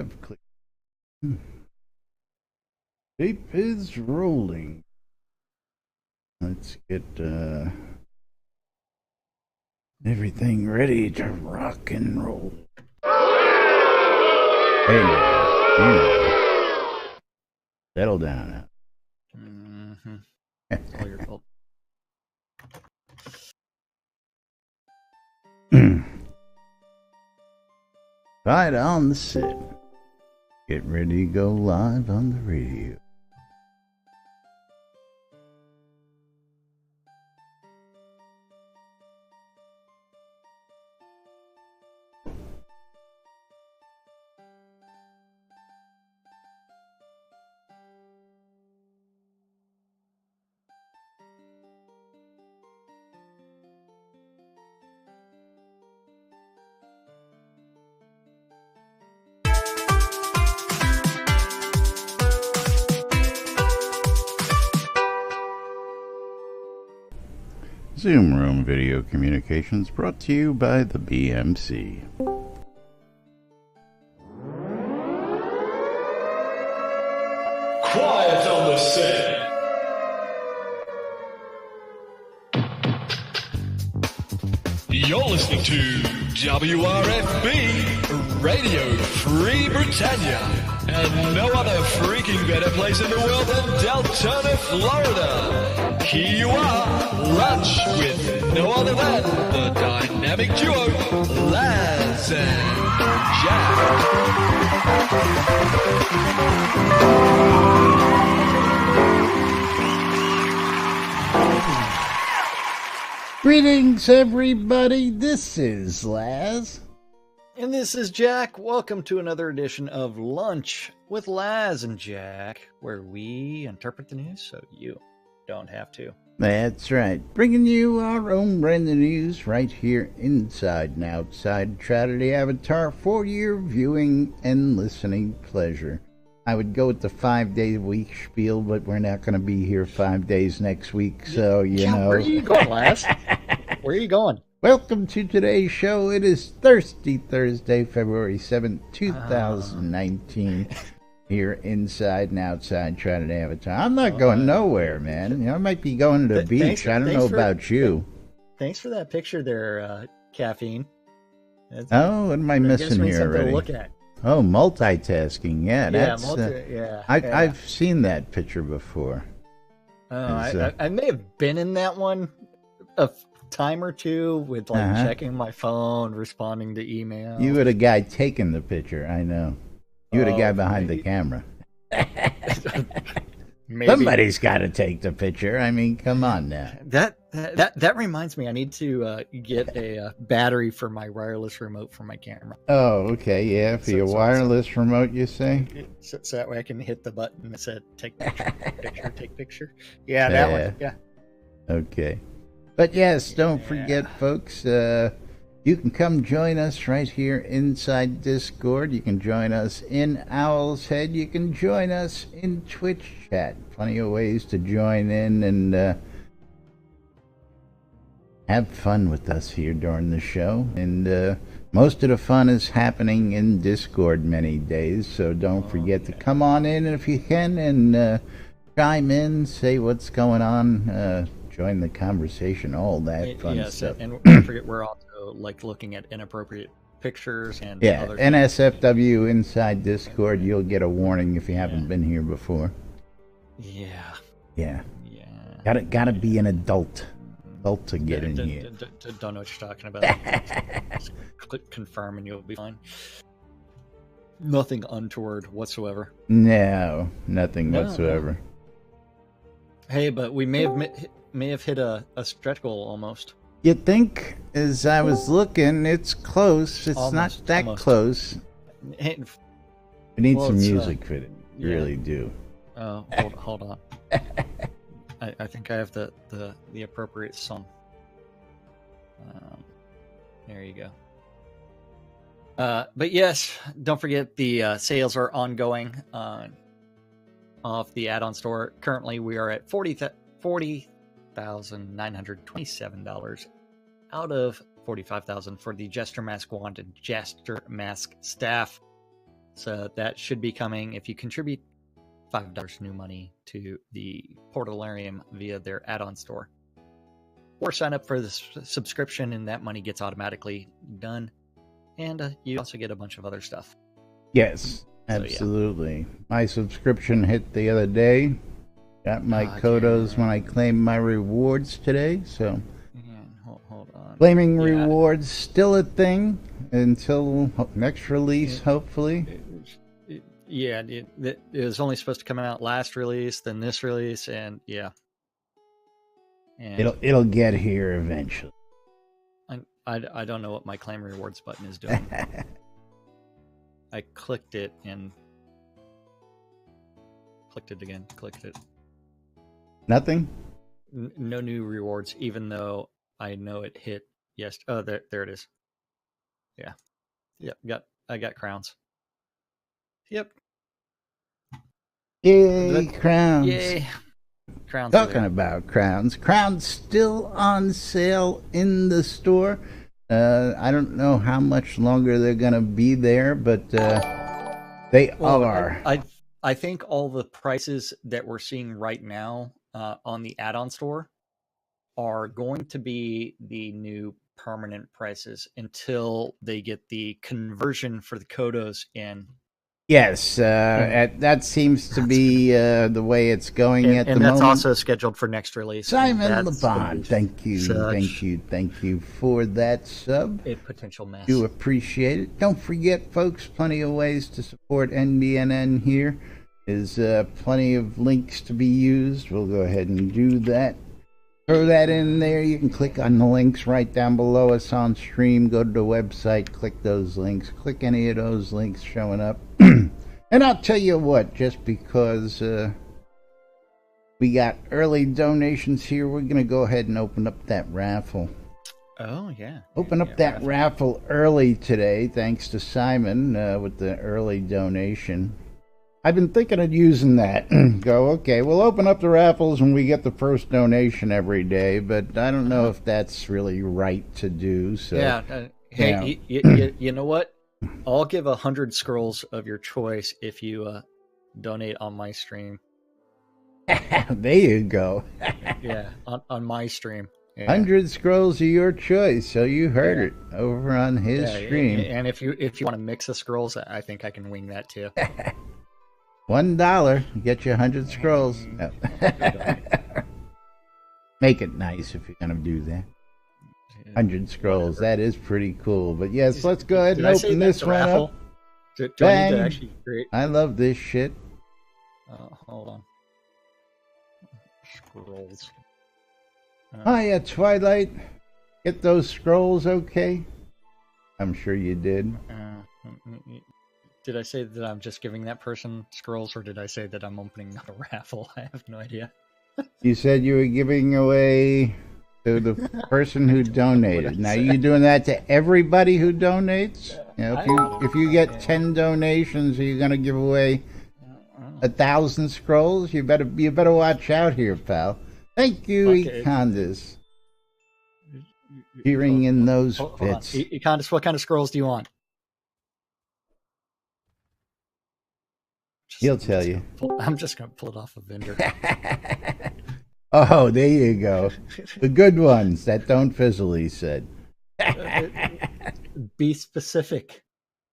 I've clicked. Tape is rolling. Let's get everything ready to rock and roll. Hey now, settle down. Mm-hmm. It's all your fault. Right on the set. Get ready to go live on the radio. Zoom Room Video Communications brought to you by the BMC. Quiet on the set. You're listening to WRFB Radio Free Britannia, and no other freaking better place in the world than Deltona, Florida. Here you are, lunch with no other than the dynamic duo, Laz and Greetings, everybody. This is Laz. And this is Jack. Welcome to another edition of Lunch with Laz and Jack, where we interpret the news so you don't have to. That's right. Bringing you our own brand new news right here inside and outside Tragedy Avatar for your viewing and listening pleasure. I would go with the 5-day-a-week spiel, but we're not going to be here 5 days next week, so, you know. Where are you going, Laz? Where are you going? Welcome to today's show. It is Thursday, February 7th, 2019. Here inside and outside Tragedy Avatar. I'm not going nowhere, man. You know, I might be going to the beach. I don't know about you. Thanks for that picture there, Caffeine. Oh, what am I missing here already? To look at. Oh, multitasking. Yeah, that's. Yeah. I've seen that picture before. I may have been in that one a time or two with checking my phone, responding to emails. You were the guy taking the picture. I know. You were the guy behind the camera. Somebody's got to take the picture. I mean, come on now. That reminds me. I need to get a battery for my wireless remote for my camera. Oh, okay, yeah. For your wireless remote, you say? So that way I can hit the button that said "take picture, take picture." Yeah, that one. Yeah. Okay. But yes, don't forget, folks. You can come join us right here inside Discord. You can join us in Owl's Head. You can join us in Twitch chat. Plenty of ways to join in and have fun with us here during the show. And most of the fun is happening in Discord many days. So don't forget to come on in if you can and chime in, say what's going on, join the conversation, all that fun stuff. And don't forget, we're also looking at inappropriate pictures and other NSFW inside Discord. You'll get a warning if you haven't been here before. Yeah. Gotta be an adult to get in here. Don't know what you're talking about. Just click confirm and you'll be fine. Nothing untoward whatsoever. No, nothing whatsoever. Hey, but we may have hit a stretch goal almost. You think? As I was looking, it's close. It's almost, not that close. We need some music for it. You really do. Oh, hold on. I think I have the appropriate song. There you go. But yes, don't forget the sales are ongoing off the add-on store. Currently, we are at $40,927 out of $45,000 for the Jester Mask Wand and Jester Mask Staff. So that should be coming if you contribute $5 new money to the Portalarium via their add-on store. Or sign up for the subscription, and that money gets automatically done. And you also get a bunch of other stuff. Yes, absolutely. So, yeah. My subscription hit the other day. Got my Kodos when I claimed my rewards today. So, hold on. Claiming rewards still a thing until next release, hopefully. It was only supposed to come out last release, then this release, and yeah. And it'll get here eventually. I don't know what my claim rewards button is doing. I clicked it and clicked it again. Clicked it. Nothing? No new rewards, even though I know it hit. Yes. Oh, there it is. Yeah. Yep. I got crowns. Yep. Yay, crowns. Yay. Crowns. Talking about crowns. Crowns still on sale in the store. I don't know how much longer they're going to be there, but they are. I think all the prices that we're seeing right now on the add-on store are going to be the new permanent prices until they get the conversion for the Kodos in. Yes, that seems to be the way it's going at the moment. And that's also scheduled for next release. Simon LeBon, thank you for that sub. A potential mess. Do appreciate it. Don't forget, folks, plenty of ways to support NBNN here. There's plenty of links to be used. We'll go ahead and do that. Throw that in there. You can click on the links right down below us on stream. Go to the website, click those links. Click any of those links showing up. And I'll tell you what, just because we got early donations here, we're going to go ahead and open up that raffle. Oh, yeah. Open up that raffle early today, thanks to Simon with the early donation. I've been thinking of using that. Go, okay, we'll open up the raffles when we get the first donation every day, but I don't know if that's really right to do. So, yeah. Hey, you know what? I'll give 100 scrolls of your choice if you donate on my stream. There you go. Yeah, on my stream. Yeah. 100 scrolls of your choice. So you heard it over on his stream. And if you want to mix the scrolls, I think I can wing that too. $1, get you 100 scrolls. No. Make it nice if you're going to do that. 100 scrolls. Whatever. That is pretty cool. But yes, let's go ahead and open this one up. Do I need to actually create? I love this shit. Hold on. Scrolls. Hiya, Twilight. Get those scrolls okay? I'm sure you did. Did I say that I'm just giving that person scrolls, or did I say that I'm opening a raffle? I have no idea. You said you were giving away to the person who donated. Now, you doing that to everybody who donates? You know, if you get 10 donations, are you going to give away 1,000 scrolls? You better watch out here, pal. Thank you, Econdis. Hearing in those bits. Econdis, what kind of scrolls do you want? He'll tell you. I'm just going to pull it off a vendor. Oh, there you go. The good ones that don't fizzle, he said. Be specific.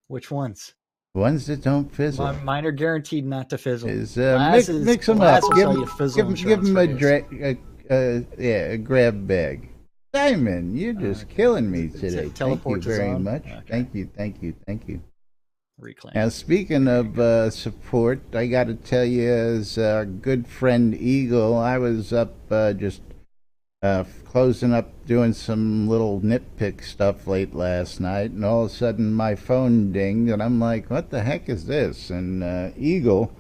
Which ones? Ones that don't fizzle. Mine are guaranteed not to fizzle. Mix them up. Give them a grab bag. Simon, you're just killing me today. Thank you very much. Okay. Thank you. Reclaim. Now, speaking of support, I got to tell you, as a good friend Eagle, I was up just closing up, doing some little nitpick stuff late last night, and all of a sudden my phone dinged, and I'm like, what the heck is this? And Eagle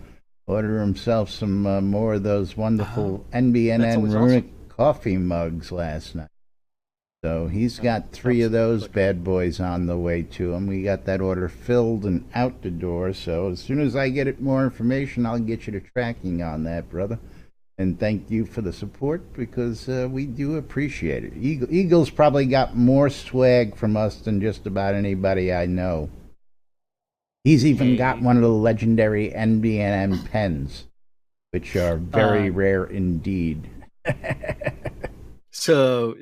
ordered himself some more of those wonderful NBNN runic coffee mugs last night. So he's got 3 of those bad boys on the way to him. We got that order filled and out the door. So as soon as I get more information, I'll get you to tracking on that, brother. And thank you for the support, because we do appreciate it. Eagle's probably got more swag from us than just about anybody I know. He's even got Hey. one of the legendary NBNN pens, which are very rare indeed. So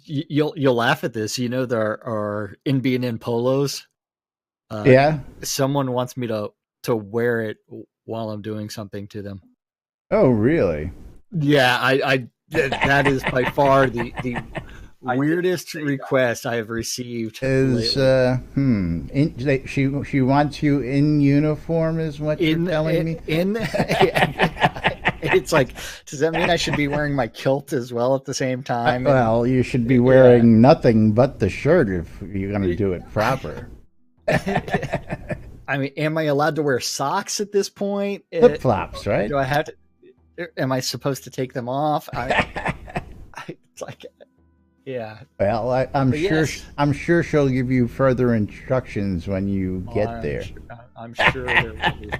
you'll laugh at this. You know, there are NBNN polos. Yeah. Someone wants me to wear it while I'm doing something to them. Oh, really? Yeah, I that is by far the weirdest request I have received Is lately. she wants you in uniform, is what you're telling me? It's like, does that mean I should be wearing my kilt as well at the same time? Well, you should be wearing nothing but the shirt if you're going to do it proper. I mean, am I allowed to wear socks at this point? Flip flops, right? Do I have to? Am I supposed to take them off? It's like, yeah. Well, I'm But sure. yes. I'm sure she'll give you further instructions when you get there. I'm sure there will be.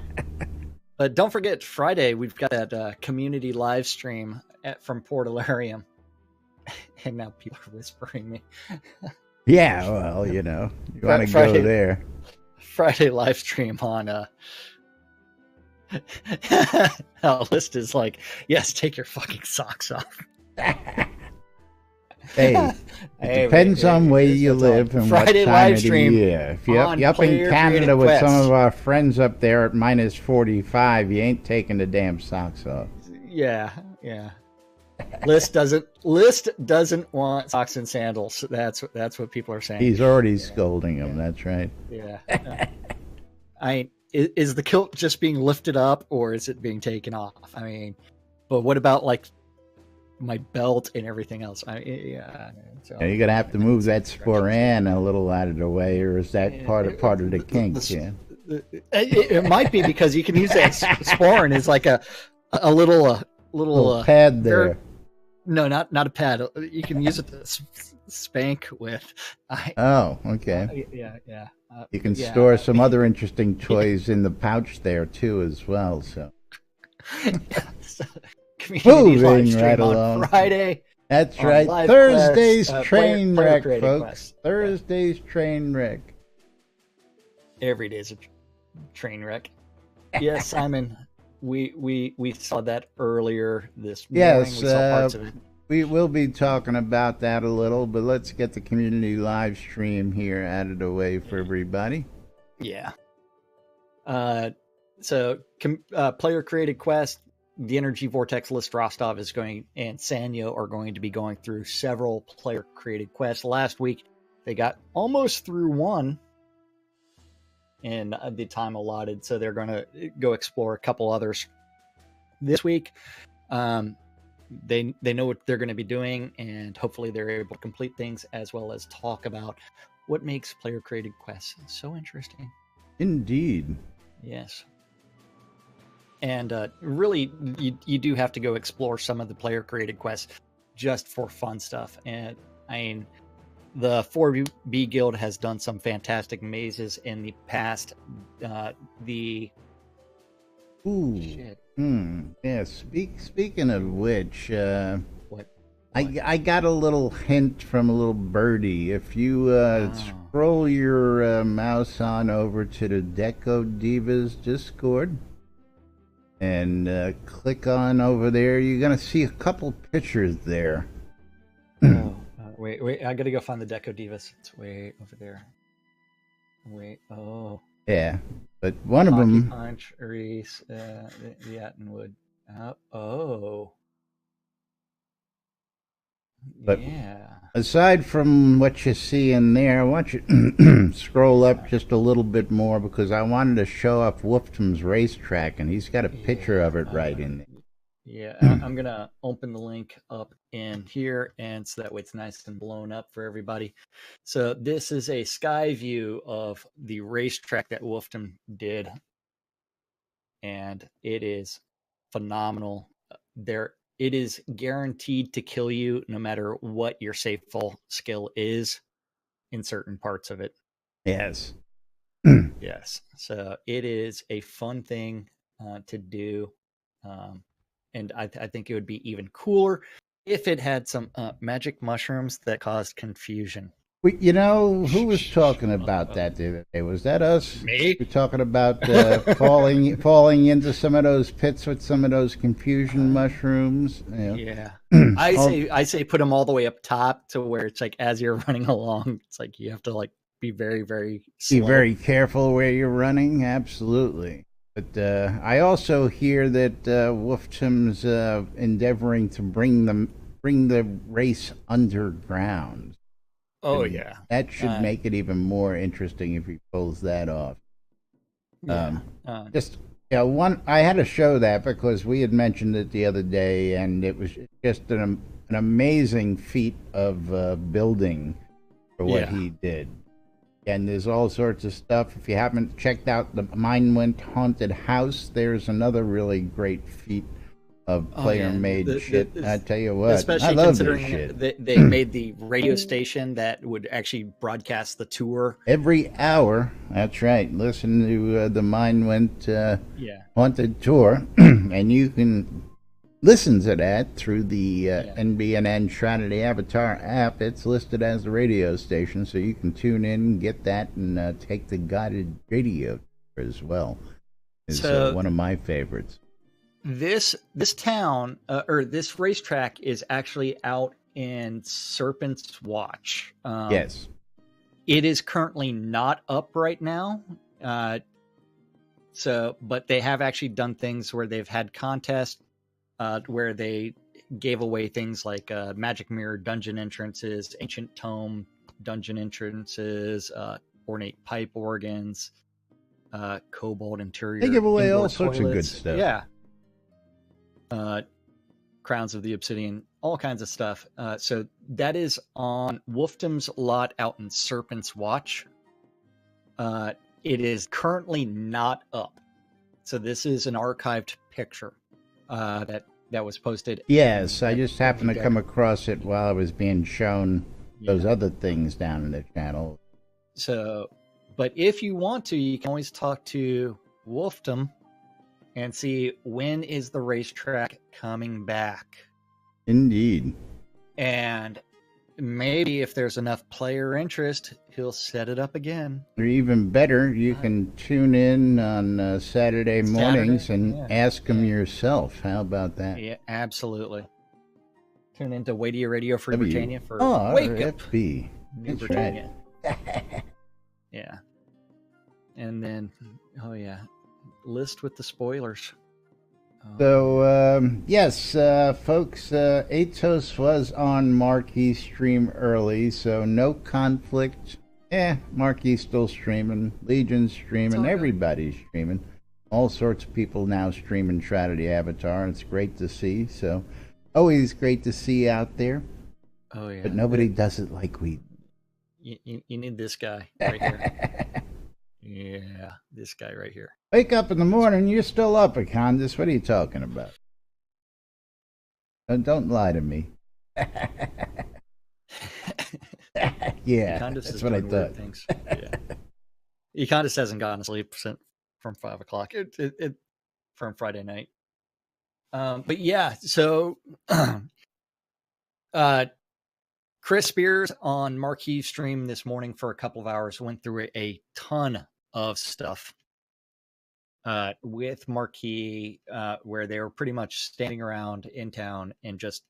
But don't forget, Friday we've got that community live stream from Portalarium, and now people are whispering me. Yeah, well, you want to go there. Friday live stream on List is like, yes, take your fucking socks off. Hey, it depends on where you live and Friday what time live of the stream year. If you're up in Canada with some of our friends up there at minus 45, you ain't taking the damn socks off. Yeah. List doesn't want socks and sandals. That's what people are saying. He's already scolding him. That's right. Yeah. Is the kilt just being lifted up or is it being taken off? I mean, but what about like my belt and everything else? So, you're gonna have to move that sporan a little out of the way, or is that part of the kink? It might be, because you can use that sporan as like a little pad there. No, not a pad. You can use it to spank with. Oh, okay. Yeah. You can store some other interesting toys in the pouch there too, as well. So. Moving right along. Friday. That's right. Thursday's train wreck, folks. Thursday's train wreck. Every day's a train wreck. Yes, Simon. We saw that earlier this morning. Yes, we saw parts of it. We will be talking about that a little, but let's get the community live stream here added away for everybody. Yeah. So player created quest. The Energy Vortex List Rostov is going, and Sanyo are going to be going through several player created quests. Last week, they got almost through one in the time allotted, so they're going to go explore a couple others this week. They know what they're going to be doing, and hopefully they're able to complete things as well as talk about what makes player created quests so interesting. Indeed. Yes. And really, you do have to go explore some of the player-created quests just for fun stuff. And I mean, the 4B Guild has done some fantastic mazes in the past. Yeah. Speaking of which, what? I got a little hint from a little birdie. If you scroll your mouse on over to the Deco Divas Discord. And click on over there. You're going to see a couple pictures there. Wait. I got to go find the Deco Divas. It's way over there. Wait. Oh. Yeah. But one of them. Punch, Reese, Yattenwood. Oh. But yeah. Aside from what you see in there, I want you to scroll up just a little bit more, because I wanted to show off Wolfham's racetrack, and he's got a picture of it right in there. Yeah, I'm going to open the link up in here, and so that way it's nice and blown up for everybody. So this is a sky view of the racetrack that Wolfham did, and it is phenomenal. It is guaranteed to kill you no matter what your safeful skill is in certain parts of it. Yes. Yes. So it is a fun thing to do. And I think it would be even cooler if it had some magic mushrooms that caused confusion. Who was talking about that the other day? Was that us? Me? We're talking about falling into some of those pits with some of those confusion mushrooms. Yeah. All- I say put them all the way up top to where it's like as you're running along, it's like you have to like be very, very Be slow. very careful where you're running. Absolutely. But I also hear that Wolfham's endeavoring to bring the race underground. Oh And yeah. that should make it even more interesting if he pulls that off. Yeah. Just I had to show that because we had mentioned it the other day, and it was just an amazing feat of building for what he did. And there's all sorts of stuff. If you haven't checked out the Mine Haunted House, there's another really great feat of player-made shit. I tell you what, especially I love considering this shit. they made the radio station that would actually broadcast the tour Every hour. That's right. Listen to the Mine Haunted Tour, and you can listen to that through the NBNN Shroud of the Avatar app. It's listed as a radio station, so you can tune in, get that, and take the guided radio tour as well. It's one of my favorites. This town or this racetrack is actually out in Serpent's Watch. Yes. It is currently not up right now. But they have actually done things where they've had contests where they gave away things like magic mirror dungeon entrances, ancient tome dungeon entrances, ornate pipe organs, cobalt interior. They give away all toilets. sorts of good stuff. Yeah. Crowns of the Obsidian, all kinds of stuff. So that is on Wolfham's lot out in Serpent's Watch. It is currently not up. So this is an archived picture that was posted. Yes, I just happened to come across it while I was being shown those other things down in the channel. So, but if you want to, you can always talk to Wolfham and see when is the racetrack coming back. Indeed. And maybe if there's enough player interest, he'll set it up again. Or even better, you can tune in on Saturday mornings and ask him yourself. How about that? Yeah, absolutely. Tune into Wadia Radio Free Britannia for Wake Up FB. New Britannia. Yeah. And then, list with the spoilers. So, yes, folks, Atos was on Marquee stream early, so no conflict. Marquee's still streaming, Legion's streaming, everybody's streaming. All sorts of people now streaming Shroud of the Avatar. It's great to see, so always great to see out there. Oh, yeah. But nobody does it like we do. You need this guy right here. Yeah, this guy right here. Wake up in the morning, you're still up, Acondas. What are you talking about? Don't lie to me. Yeah, that's what I thought. Yeah. Econdis hasn't gotten to sleep from 5 o'clock from Friday night. But yeah, so Chris Spears on Marquee stream this morning for a couple of hours went through a ton of stuff with Marquee, where they were pretty much standing around in town and just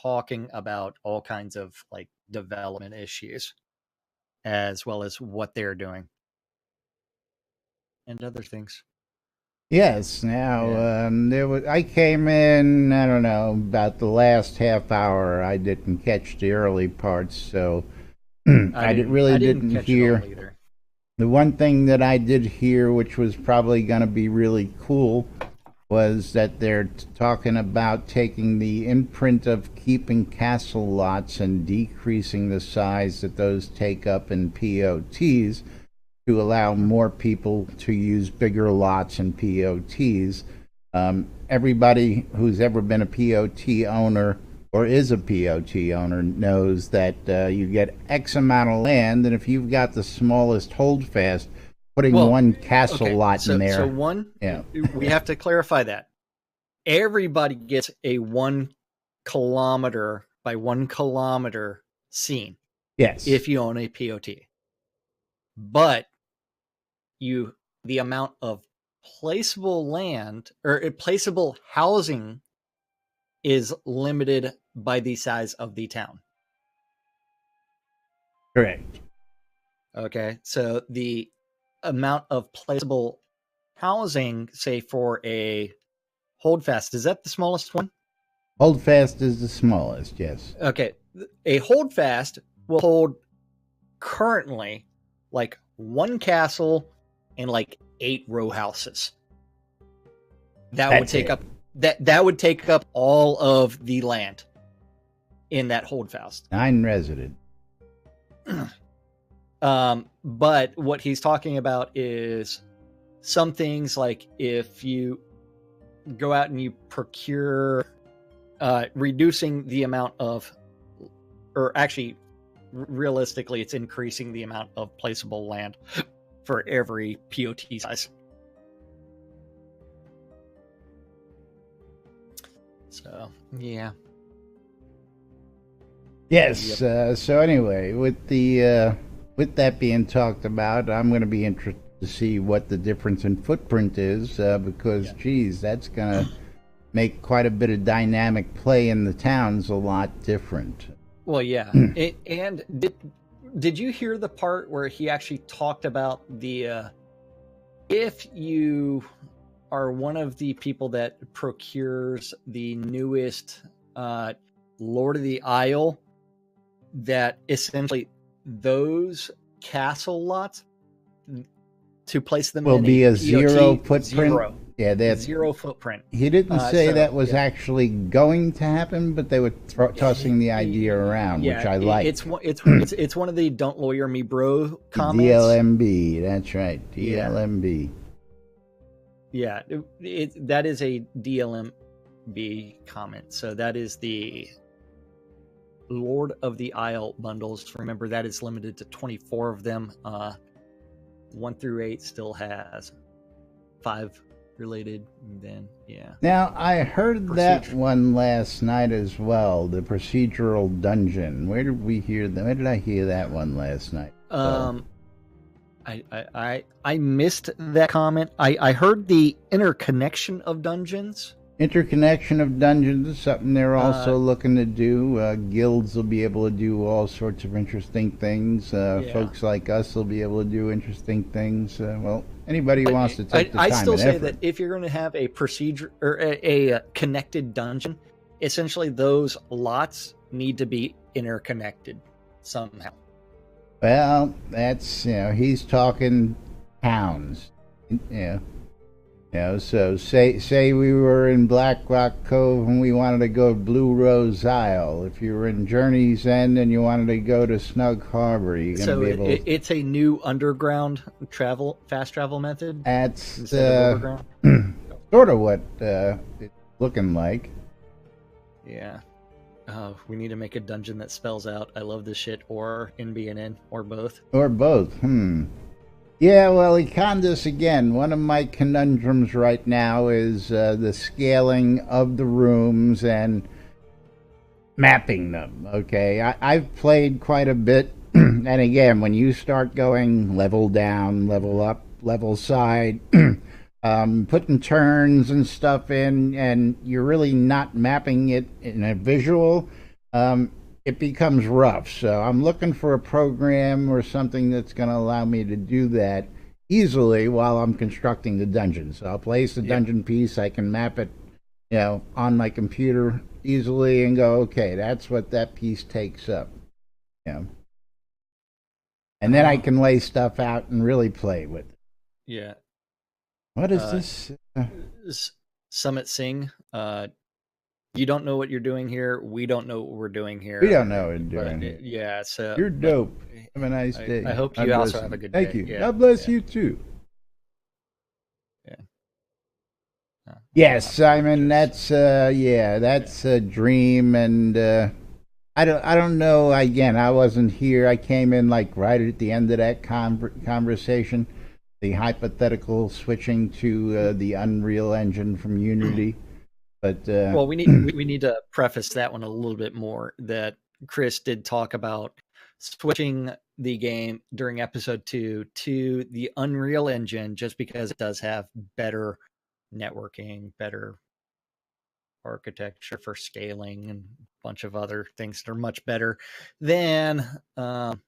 talking about all kinds of like development issues, as well as what they're doing and other things. Yes. Now, I came in, I don't know, about the last half hour. I didn't catch the early parts, so I didn't hear. The one thing that I did hear, which was probably going to be really cool, was that they're talking about taking the imprint of keeping castle lots and decreasing the size that those take up in POTs to allow more people to use bigger lots in POTs. Everybody who's ever been a POT owner or is a POT owner knows that you get X amount of land, and if you've got the smallest holdfast, putting one castle lot in there. So we have to clarify that. Everybody gets a 1 kilometer by 1 kilometer scene. Yes. if you own a POT. But the amount of placeable land or placeable housing is limited by the size of the town. Correct. Okay, so the amount of placeable housing, say for a holdfast, is that the smallest one? Holdfast is the smallest, yes. Okay, a holdfast will hold currently like one castle and like 8 row houses. That would take up all of the land in that holdfast. 9 resident. But what he's talking about is some things like if you go out and you procure, reducing the amount of, or actually realistically, it's increasing the amount of placeable land for every POT size. So, yeah. Yes. So anyway, with that being talked about, I'm going to be interested to see what the difference in footprint is, because, geez, that's going to make quite a bit of dynamic play in the towns a lot different. Well, yeah. And did you hear the part where he actually talked about the if you are one of the people that procures the newest Lord of the Isle, that essentially those castle lots, to place them will in be a POT, zero footprint. Zero. Yeah, that's 0 footprint. He didn't say so, that was actually going to happen, but they were tossing the idea around, which I like. It's one of the "Don't lawyer me, bro" comments. DLMB, that's right, DLMB. Yeah, that is a DLMB comment. So that is the Lord of the Isle bundles. Remember, that is limited to 24 of them. 1 through 8 still has 5 related. Then, yeah. Now, I heard that one last night as well, the procedural dungeon. Where did we hear that? Where did I hear that one last night? I missed that comment. I heard the interconnection of dungeons. Interconnection of dungeons is something they're also looking to do. Guilds will be able to do all sorts of interesting things. Folks like us will be able to do interesting things. Well, anybody who wants to take the time and effort. I still say that if you're going to have a procedure or a connected dungeon, essentially those lots need to be interconnected somehow. Well, that's, he's talking towns. So say we were in Black Rock Cove and we wanted to go to Blue Rose Isle. If you were in Journey's End and you wanted to go to Snug Harbor, you're going to be able to... it's a new underground fast travel method? That's sort of what it's looking like. Yeah. We need to make a dungeon that spells out "I love this shit" or NBNN, or both. Or both, Yeah, well, Econdas, again, one of my conundrums right now is the scaling of the rooms and mapping them, okay? I've played quite a bit, and again, when you start going level down, level up, level side, putting turns and stuff in, and you're really not mapping it in a visual, it becomes rough. So I'm looking for a program or something that's going to allow me to do that easily while I'm constructing the dungeon. So I'll place the dungeon piece, I can map it, on my computer easily and go, okay, that's what that piece takes up. And then I can lay stuff out and really play with it. Yeah. What is this? Summit Singh. You don't know what you're doing here. We don't know what we're doing here. We don't know what we're doing here. Yeah, so... You're dope. Have a nice day. I hope you also have a good day. Thank you. God bless you, too. Yeah. Yes, Simon, that's a dream, and I don't know, again, I wasn't here. I came in, right at the end of that conversation, the hypothetical switching to the Unreal Engine from Unity. But well, we need to preface that one a little bit more. That Chris did talk about switching the game during episode 2 to the Unreal Engine just because it does have better networking, better architecture for scaling, and a bunch of other things that are much better than that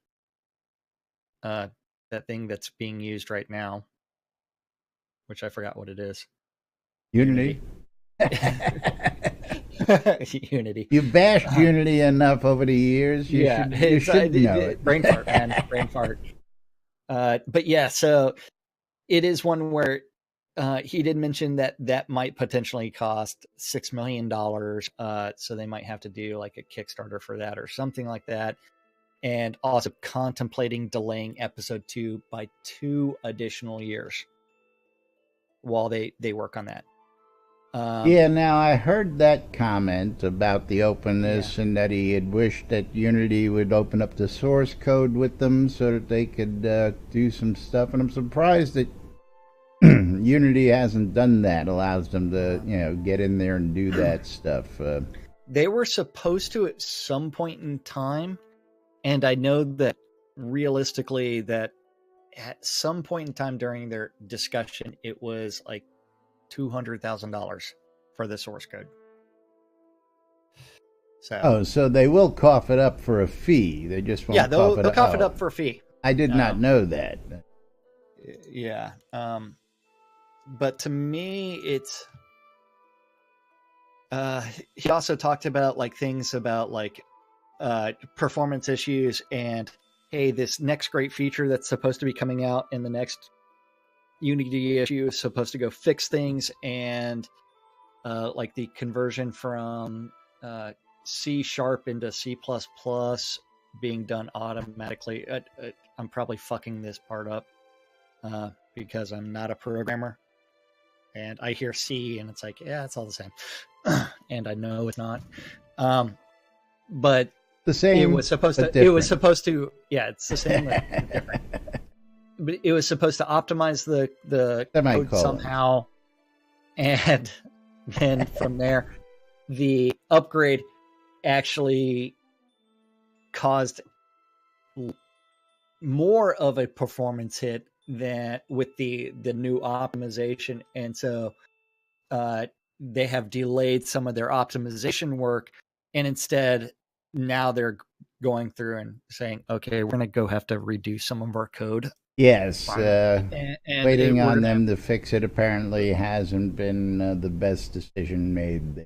thing that's being used right now, which I forgot what it is. Unity. Unity. You bashed Unity enough over the years. You should know it. Brain fart, man. Brain fart. But yeah, so it is one where he did mention that might potentially cost $6 million. So they might have to do like a Kickstarter for that or something like that. And also contemplating delaying episode 2 by 2 additional years while they work on that. Yeah, now I heard that comment about the openness and that he had wished that Unity would open up the source code with them so that they could do some stuff. And I'm surprised that Unity hasn't done that, allows them to, get in there and do that stuff. They were supposed to at some point in time, and I know that realistically that at some point in time during their discussion, it was like $200,000 for the source code. So they will cough it up for a fee. They just won't. They'll cough it up for a fee. I did not know that. Yeah, but to me, it's. He also talked about like things about like performance issues and hey, this next great feature that's supposed to be coming out in the next Unity issue is supposed to go fix things, and like the conversion from C# into C++ being done automatically. I'm probably fucking this part up because I'm not a programmer, and I hear C and it's like, yeah, it's all the same, and I know it's not. But the same. It was supposed to. Different. It was supposed to. Yeah, it's the same. But different. But it was supposed to optimize the code somehow, and then from there, the upgrade actually caused more of a performance hit than with the new optimization, and so they have delayed some of their optimization work, and instead now they're going through and saying, okay, we're going to go have to redo some of our code. Yes, and waiting on them to fix it apparently hasn't been the best decision made.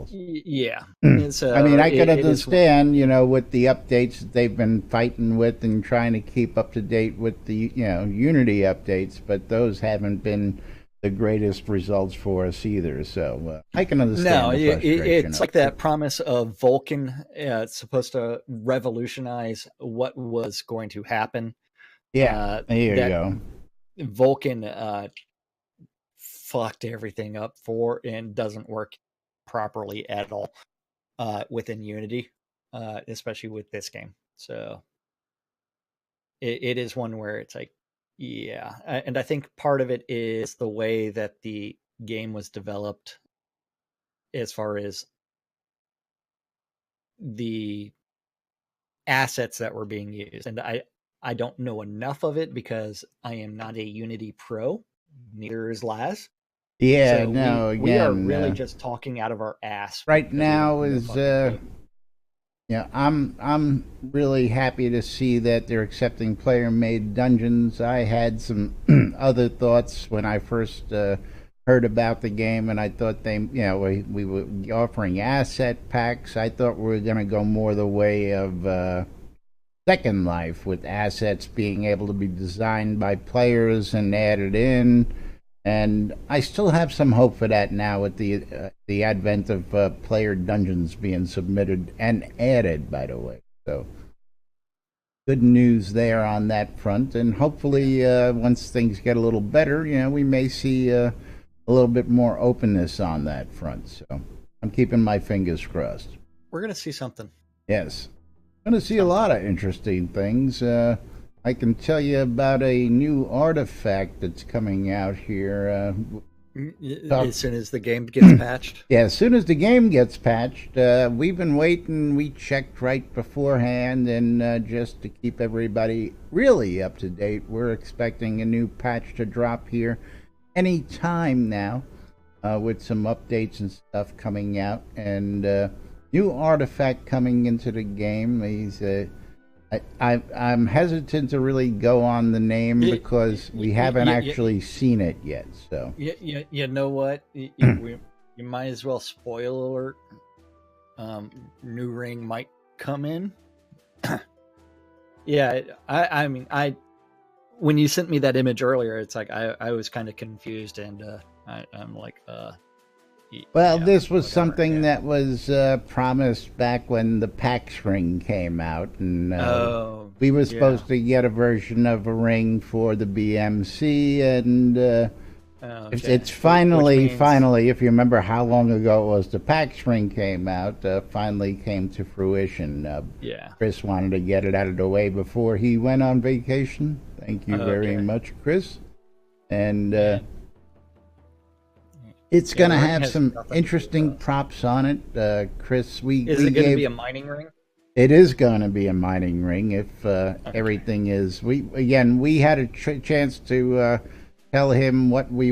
Yeah. So I mean, I could understand, with the updates that they've been fighting with and trying to keep up to date with the, Unity updates, but those haven't been the greatest results for us either. So I can understand. No, it's like that promise of Vulkan. It's supposed to revolutionize what was going to happen. Yeah, here you go. Vulkan fucked everything up and doesn't work properly at all within Unity, especially with this game. So it is one where it's like, yeah. And I think part of it is the way that the game was developed as far as the assets that were being used. And I don't know enough of it because I am not a Unity pro. Neither is Laz. Yeah, so no, we are really just talking out of our ass. Right now is, I'm really happy to see that they're accepting player-made dungeons. I had some other thoughts when I first heard about the game, and I thought we were offering asset packs. I thought we were going to go more the way of Second Life, with assets being able to be designed by players and added in. And I still have some hope for that now with the advent of player dungeons being submitted and added, by the way. So good news there on that front. And hopefully once things get a little better, we may see a little bit more openness on that front. So I'm keeping my fingers crossed. We're going to see something. Yes. Going to see a lot of interesting things. I can tell you about a new artifact that's coming out here. As soon as the game gets patched? Yeah, as soon as the game gets patched, we've been waiting. We checked right beforehand, and just to keep everybody really up to date, we're expecting a new patch to drop here any time now, with some updates and stuff coming out, and new artifact coming into the game. I'm hesitant to really go on the name because we haven't actually seen it yet. So you know what? You might as well spoil alert. New ring might come in. Yeah, I mean, when you sent me that image earlier, it's like I was kind of confused, and I'm like, well, this was something that was promised back when the PAX ring came out, and we were supposed to get a version of a ring for the BMC, and it's finally, if you remember how long ago it was the PAX ring came out, finally came to fruition. Chris wanted to get it out of the way before he went on vacation. Thank you very much, Chris. And it's going to have some interesting props on it. Chris, Is it going to be a mining ring? It is going to be a mining ring if everything is. We had a chance to tell him what we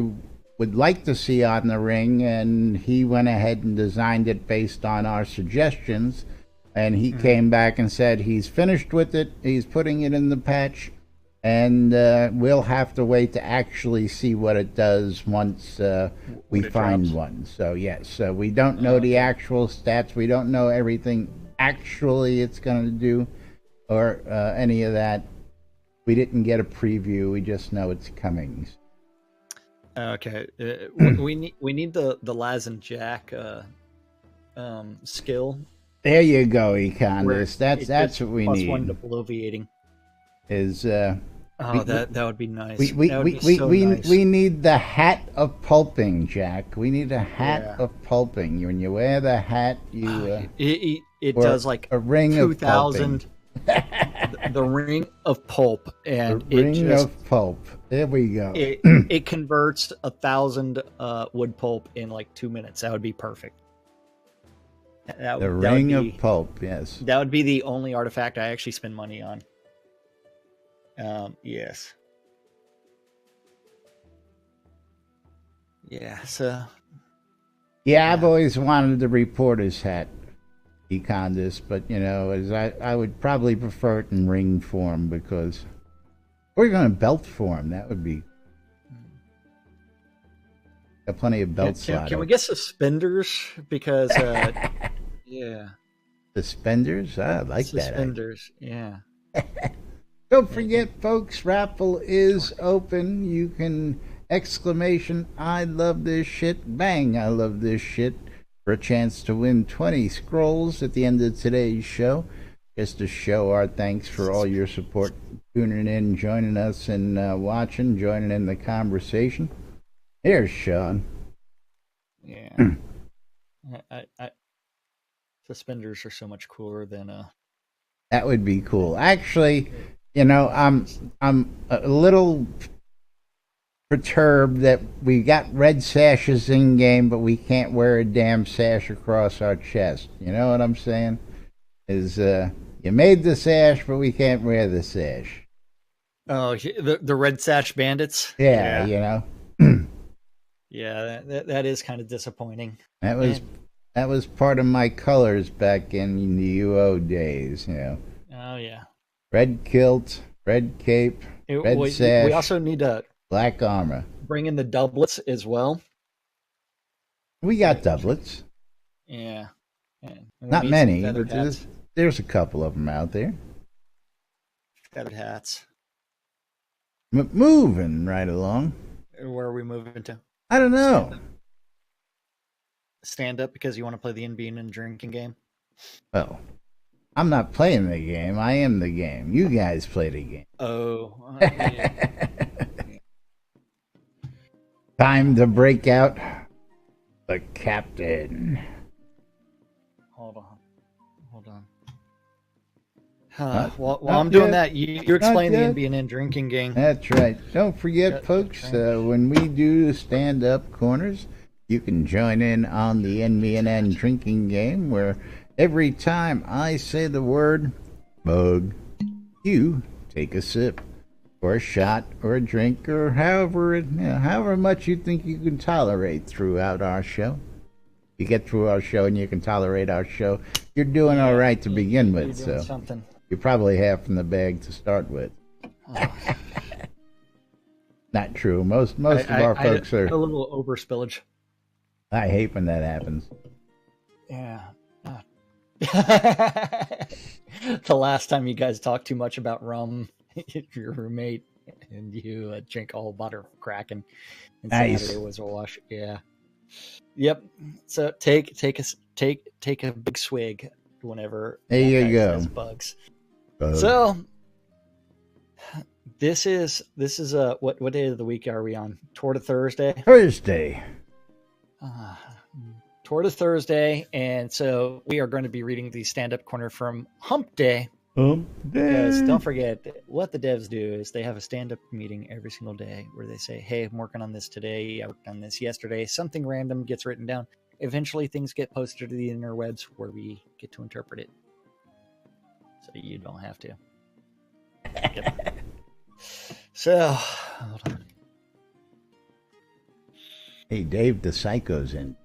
would like to see on the ring, and he went ahead and designed it based on our suggestions. And he came back and said he's finished with it. He's putting it in the patch. And we'll have to wait to actually see what it does once we find one. So, yes, so we don't know the actual stats. We don't know everything actually it's going to do or any of that. We didn't get a preview. We just know it's coming. Okay. We need the Laz and Jack skill. There you go, Econdis. That's what we need. +1 to bloviating. Is that would be nice. We need the hat of pulping, Jack. We need a hat of pulping. When you wear the hat, it does like a ring 2,000. The ring of pulp, and the ring of pulp. There we go. It converts 1,000 wood pulp in like 2 minutes. That would be perfect. The ring of pulp. Yes, that would be the only artifact I actually spend money on. Yes. Yeah, so... Yeah, I've always wanted the reporter's hat, Econdis, but, as I would probably prefer it in ring form because... Or even a belt form, that would be... Got plenty of belt slots. Can we get suspenders? Because, yeah. Suspenders? I like that. Suspenders, yeah. Don't forget, folks, raffle is open. You can exclamation, I love this shit, bang, I love this shit, for a chance to win 20 scrolls at the end of today's show. Just to show our thanks for all your support, tuning in, joining us, and watching, joining in the conversation. Here's Sean. Yeah. Suspenders are so much cooler than That would be cool. Actually, I'm a little perturbed that we got red sashes in game, but we can't wear a damn sash across our chest. You know what I'm saying? Is you made the sash, but we can't wear the sash. Oh, the red sash bandits. Yeah. Yeah, that is kind of disappointing. That was part of my colors back in the UO days. Oh yeah. Red kilt, red cape, red sash. We also need to black armor. Bring in the doublets as well. We got doublets. Yeah. Not many, but there's a couple of them out there. Feathered hats. Moving right along. Where are we moving to? I don't know. Stand up because you want to play the NBNN drinking game? Well, I'm not playing the game. I am the game. You guys play the game. Oh. Yeah. Time to break out the captain. Hold on. While not I'm doing yet. that, you explain the yet. NBNN drinking game. That's right. Don't forget, Got folks, trained. when we do stand-up corners, you can join in on the NBNN drinking game, where every time I say the word bug, you take a sip, or a shot, or a drink, or however much you think you can tolerate throughout our show. You get through our show and you can tolerate our show, you're doing all right to begin You're with. doing So something. you're probably half in the bag to start with. Not true. Most of our folks a are. little over spillage. I hate when that happens. Yeah. The last time you guys talked too much about rum, your roommate and you drank a whole bottle of Kraken, and Nice. Saturday was a wash. Yeah. Yep. So take a big swig whenever There that you guy go. says bugs. Bug. So this is what day of the week are we on? Toward a Thursday. Thursday. Toward a Thursday, and so we are going to be reading the stand-up corner from Hump Day. Because don't forget, what the devs do is they have a stand-up meeting every single day where they say, hey, I'm working on this today, I worked on this yesterday, something random gets written down. Eventually things get posted to the interwebs where we get to interpret it. So you don't have to. Yep. So, hold on. Hey, Dave the Psycho's in.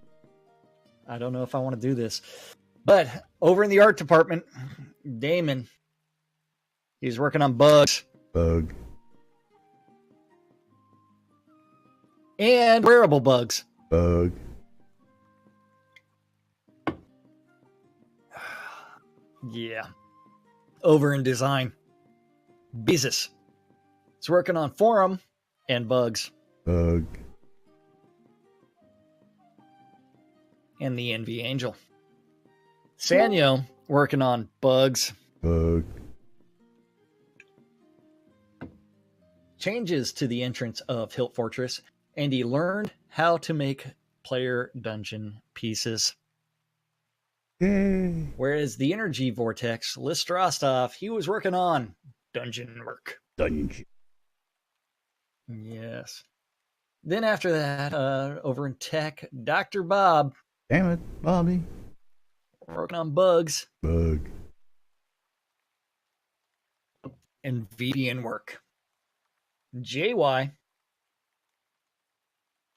I don't know if I want to do this. But over in the art department, Damon, he's working on bugs. Bug. And wearable bugs. Bug. Yeah. Over in design, Beezus is working on forum and bugs. Bug. And the Envy Angel. Sanyo working on bugs. Bug. Changes to the entrance of Hilt Fortress, and he learned how to make player dungeon pieces. Yay. Whereas the Energy Vortex, List Rostov, he was working on dungeon work. Dungeon. Yes. Then after that, over in tech, Dr. Bob, Damn it, Bobby. working on bugs Bug. and VPN work. JY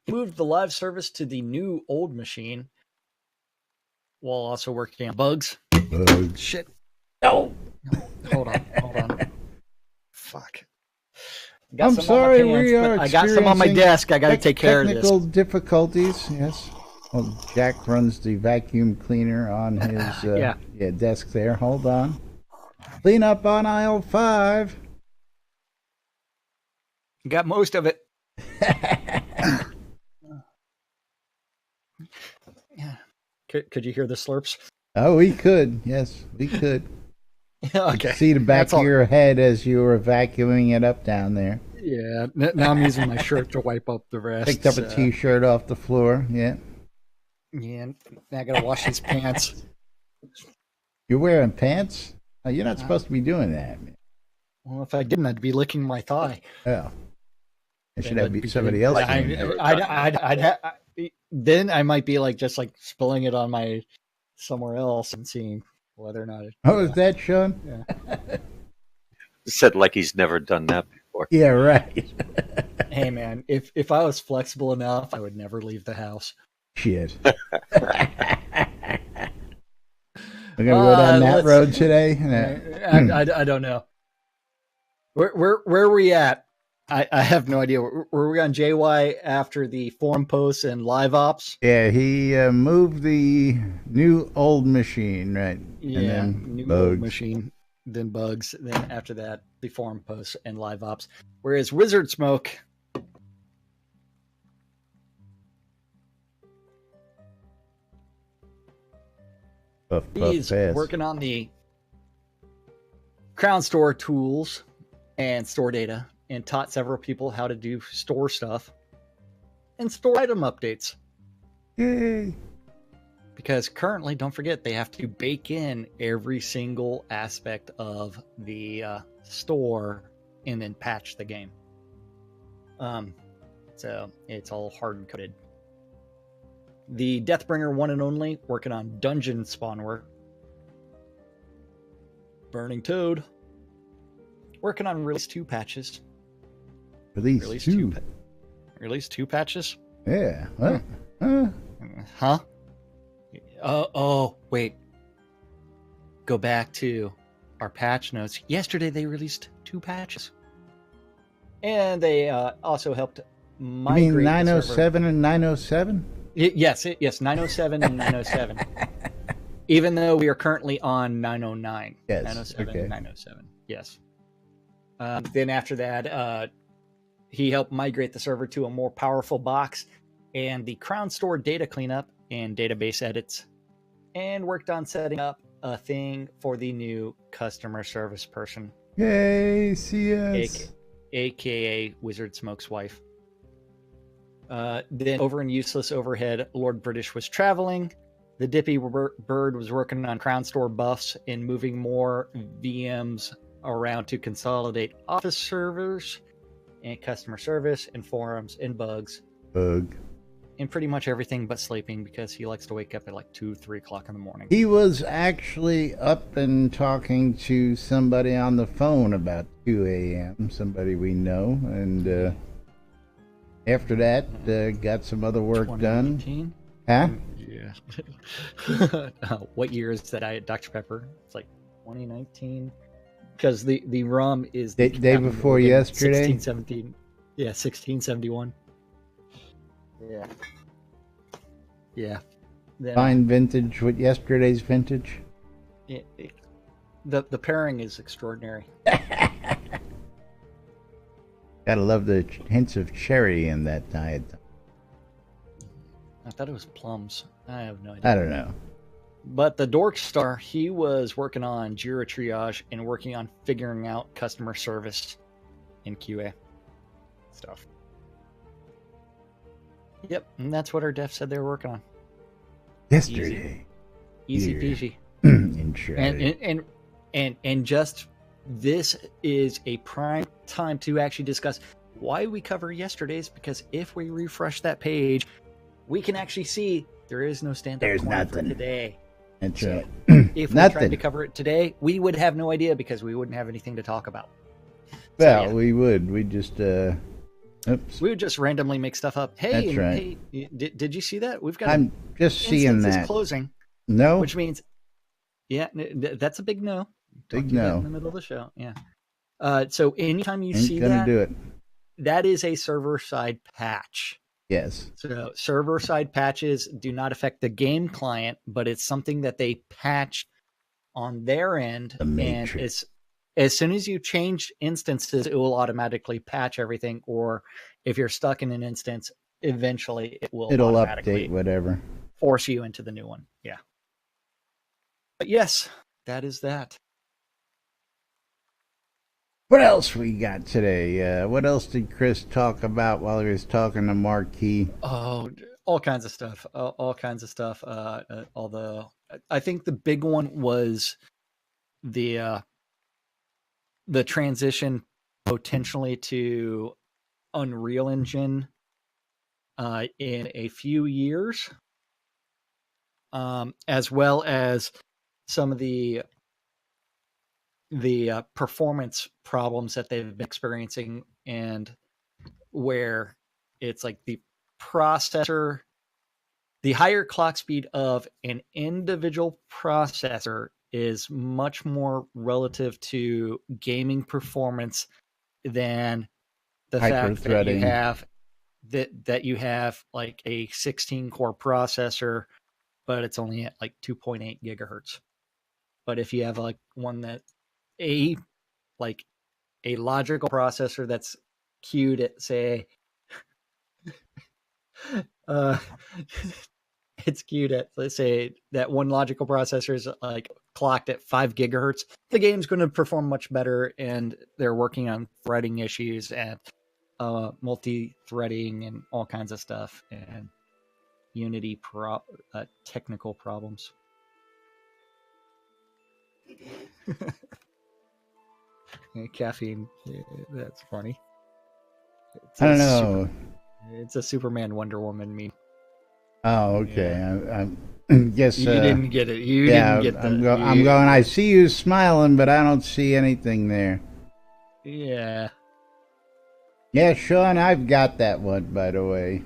moved the live service to the new old machine while also working on bugs. Bug. Shit. No. Hold on. Fuck. I'm sorry, we are I got some on my experiencing desk. I got to take care of this. Technical difficulties, yes. Well, Jack runs the vacuum cleaner on his desk there. Hold on. Clean up on aisle 5. Got most of it. Yeah. Could you hear the slurps? Oh, we could. Yes, we could. Okay. See the back That's of all. your head as you were vacuuming it up down there. Yeah. Now I'm using my shirt to wipe up the rest. Picked up a T-shirt off the floor. Yeah. Yeah. Now I gotta wash these pants. You're wearing pants? Oh, you're not supposed to be doing that, man. Well, if I didn't, I'd be licking my thigh. Oh. It should Then have I'd be somebody getting- else doing that. Then I might be just spilling it on my somewhere else and seeing whether or not. Oh, is that Sean? Yeah. Said like he's never done that before. Yeah, right. Hey man, if I was flexible enough, I would never leave the house. Shit. We're gonna go down that road today. I don't know. Where are we at? I have no idea. Were we on JY after the forum posts and live ops? Yeah, he moved the new old machine, right? Yeah, And then new bugs. old machine, then bugs, then after that the forum posts and live ops. Whereas Wizard Smoke, Puff, puff, he's pass. working on the Crown Store tools and store data, and taught several people how to do store stuff and store item updates. Yay. because currently, don't forget, they have to bake in every single aspect of the store and then patch the game. So it's all hard coded. The Deathbringer one and only, working on dungeon spawn work. Burning Toad, working on release 2 patches. Release 2. Release 2 patches? Yeah. Huh? Oh, wait. Go back to our patch notes. Yesterday they released 2 patches. And they also helped migrate. You mean 907 and 907? Yes, 907 and 907. Even though we are currently on 909. Yes. 907 okay. and 907. Yes. Then after that, he helped migrate the server to a more powerful box and the Crown Store data cleanup and database edits, and worked on setting up a thing for the new customer service person. Yay, CS. AKA Wizard Smoke's wife. Then over in Useless Overhead, Lord British was traveling. The Dippy Bird was working on Crown Store buffs and moving more VMs around to consolidate office servers and customer service and forums and bugs. And pretty much everything but sleeping, because he likes to wake up at like 2-3 o'clock in the morning. He was actually up and talking to somebody on the phone about 2 a.m., somebody we know, and after that, got some other work done. Huh? Yeah. What year is that? Dr. Pepper? It's like 2019. Because the rum is the day before yesterday. 1617. Yeah, 1671. Yeah. Yeah. Then, Fine vintage with yesterday's vintage. The pairing is extraordinary. Gotta love the hints of cherry in that diet. I thought it was plums. I have no idea. I don't know. But the Dork Star, he was working on Jira triage and working on figuring out customer service in QA stuff. Yep, and that's what our dev said they were working on. Yesterday. Easy peasy. In Shroud. And just this is a prime time to actually discuss why we cover yesterday's, because if we refresh that page, we can actually see there is no stand-up corner for today. That's right. If we tried to cover it today, we would have no idea because we wouldn't have anything to talk about. Well, we would. We just oops. We would just randomly make stuff up. Hey, that's right. Hey, did you see that? We've got. I'm just seeing that closing. No, which means, yeah, that's a big no. Big no in the middle of the show. Yeah. So anytime you Ain't see gonna that, do it. That is a server-side patch. Yes. So server-side patches do not affect the game client, but it's something that they patch on their end. The matrix. And as soon as you change instances, it will automatically patch everything. Or if you're stuck in an instance, eventually it'll update whatever. Force you into the new one. Yeah. But yes, that is that. What else we got today? What else did Chris talk about while he was talking to Marquis? Oh, all kinds of stuff. All kinds of stuff. I think the big one was the transition potentially to Unreal Engine in a few years, as well as some of the performance problems that they've been experiencing, and where it's like the processor, the higher clock speed of an individual processor is much more relative to gaming performance than the fact that you have like a 16 core processor, but it's only at like 2.8 gigahertz. But if you have like one that a logical processor that's queued at, say, it's queued at, let's say that one logical processor is like clocked at 5 gigahertz, the game's going to perform much better, and they're working on threading issues and multi-threading and all kinds of stuff. And Unity technical problems. Caffeine, that's funny. I don't know. It's a Superman Wonder Woman meme. Oh, okay. Yeah. I guess you didn't get it. You yeah, didn't get that. I'm going. I see you smiling, but I don't see anything there. Yeah. Yeah, Sean, I've got that one, by the way.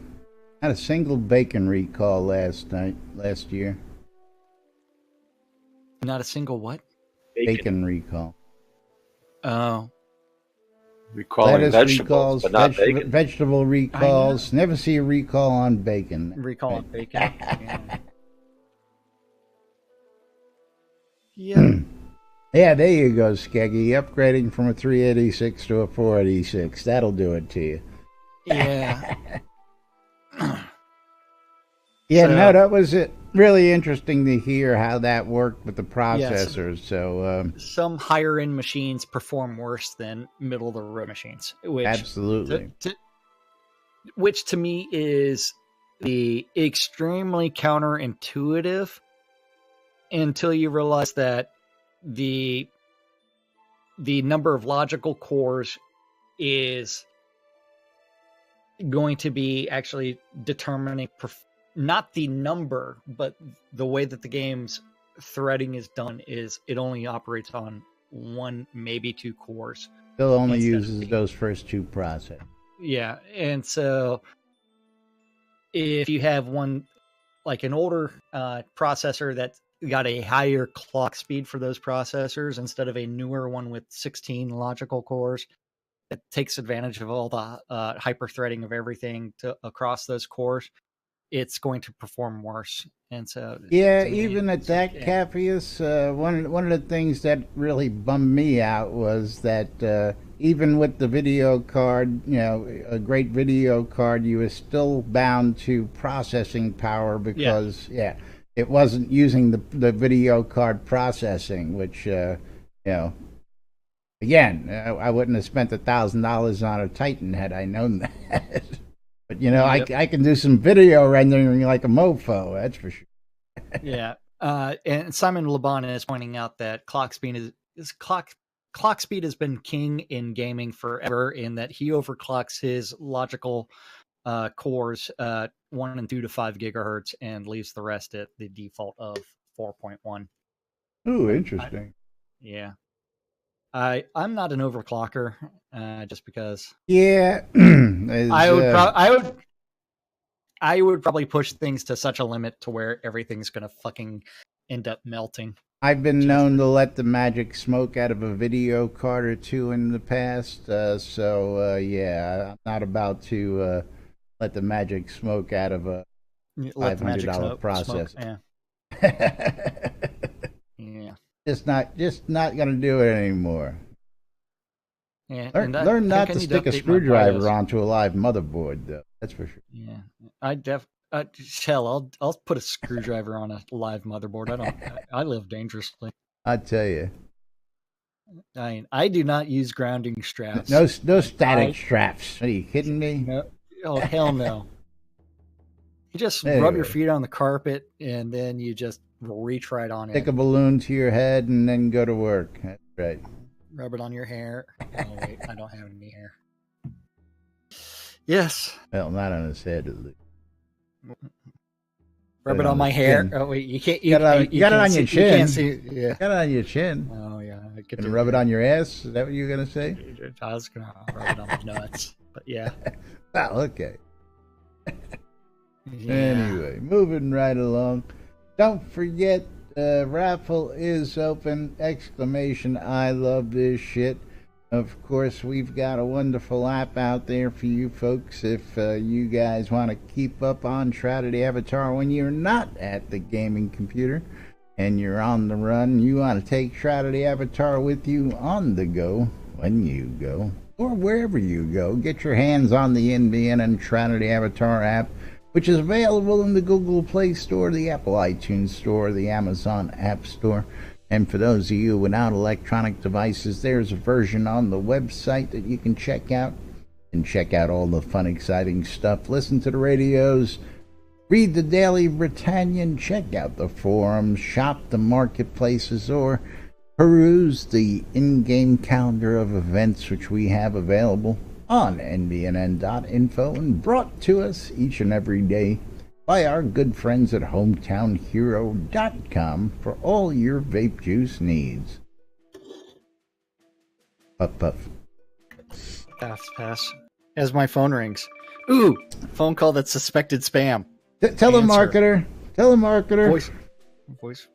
Had a single bacon recall last year. Not a single what? Bacon recall. Oh. Recalling Lettuce vegetables, recalls, but not bacon. vegetable recalls. Never see a recall on bacon. Recall on bacon. Yeah. Yeah. Yeah, there you go, Skeggy. Upgrading from a 386 to a 486. That'll do it to you. Yeah. Yeah, no, that was it. Really interesting to hear how that worked with the processors. Yes. So some higher end machines perform worse than middle of the road machines. Which, absolutely. Which to me is the extremely counterintuitive until you realize that the number of logical cores is going to be actually determining not the number, but the way that the game's threading is done is it only operates on one, maybe two cores. Still only uses those first two processors. Yeah, and so if you have one, like an older processor that's got a higher clock speed for those processors instead of a newer one with 16 logical cores that takes advantage of all the hyper-threading of everything across those cores, it's going to perform worse. And so yeah, even at that, Capheus, one of the things that really bummed me out was that even with the video card, a great video card, you were still bound to processing power because it wasn't using the video card processing, which again, I wouldn't have spent $1,000 on a Titan had I known that. But I can do some video rendering like a mofo, that's for sure. Yeah, and Simon Laban is pointing out that clock speed clock speed has been king in gaming forever, in that he overclocks his logical cores 1 and 2 to 5 gigahertz and leaves the rest at the default of 4.1. Ooh, interesting. I'm not an overclocker, just because. Yeah, I would probably push things to such a limit to where everything's gonna fucking end up melting. I've been known to let the magic smoke out of a video card or two in the past, so I'm not about to let the magic smoke out of a $500 processor. Yeah. Just not gonna do it anymore. Yeah, learn not to stick a screwdriver onto a live motherboard, though. That's for sure. Yeah, I'll put a screwdriver on a live motherboard. I live dangerously. I tell you. I do not use grounding straps. No static straps. Are you kidding me? No. Oh, hell no. You just rub your feet on the carpet and then you just reach right on it. Stick a balloon to your head and then go to work. That's right. Rub it on your hair. Oh, wait, I don't have any hair. Yes. Well, not on his head, at least. Rub it on my hair. Oh, wait, you can't. You got it on your chin. You can't see. Yeah. Got it on your chin. Oh, yeah. Gonna rub it on your ass? Is that what you're going to say? I was going to rub it on my nuts. But yeah. Oh, okay. Yeah. Anyway, moving right along. Don't forget, raffle is open! Exclamation! I love this shit. Of course, we've got a wonderful app out there for you folks if you guys want to keep up on Shroud of the Avatar when you're not at the gaming computer and you're on the run. You want to take Shroud of the Avatar with you on the go when you go or wherever you go. Get your hands on the NBNN Shroud of the Avatar app, which is available in the Google Play Store, the Apple iTunes Store, the Amazon App Store. And for those of you without electronic devices, there's a version on the website that you can check out. And check out all the fun, exciting stuff. Listen to the radios Read the Daily Britannian, check out the forums, shop the marketplaces, or peruse the in-game calendar of events which we have available on NBNN.info and brought to us each and every day by our good friends at HometownHero.com for all your vape juice needs. Puff, puff. Pass. As my phone rings. Ooh, phone call that's suspected spam. Telemarketer. Voice.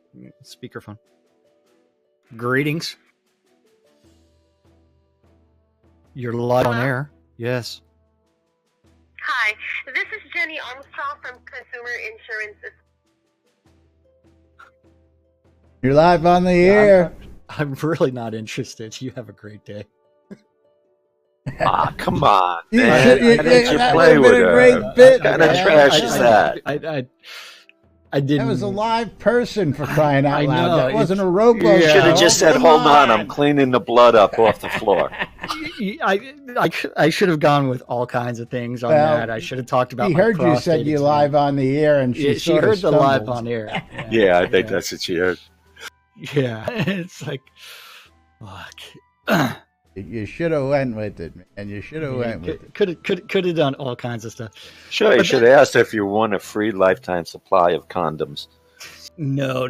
Speakerphone. Greetings. You're live on air. Yes. Hi, this is Jenny Armstrong from Consumer Insurance. You're live on the air. I'm really not interested. You have a great day. Ah, come on, You man. should- Why didn't you that play would've with been a her? great bit, What kind of man. trash is that? I didn't. That was a live person for crying out I loud. know, That wasn't a it's- robo. Yeah. You should have just said, Come hold on, I'm cleaning the blood up off the floor. I should have gone with all kinds of things on Well, that. I should have talked about. He my heard you said prostate you exam. live on the air, and she She sort of heard the live stumbled. on air. Yeah, I think that's what she heard. Yeah, it's like, fuck. You should have went with it, man. You should have went with it. Could have done all kinds of stuff. Sure, you But should have asked if you won a free lifetime supply of condoms. No.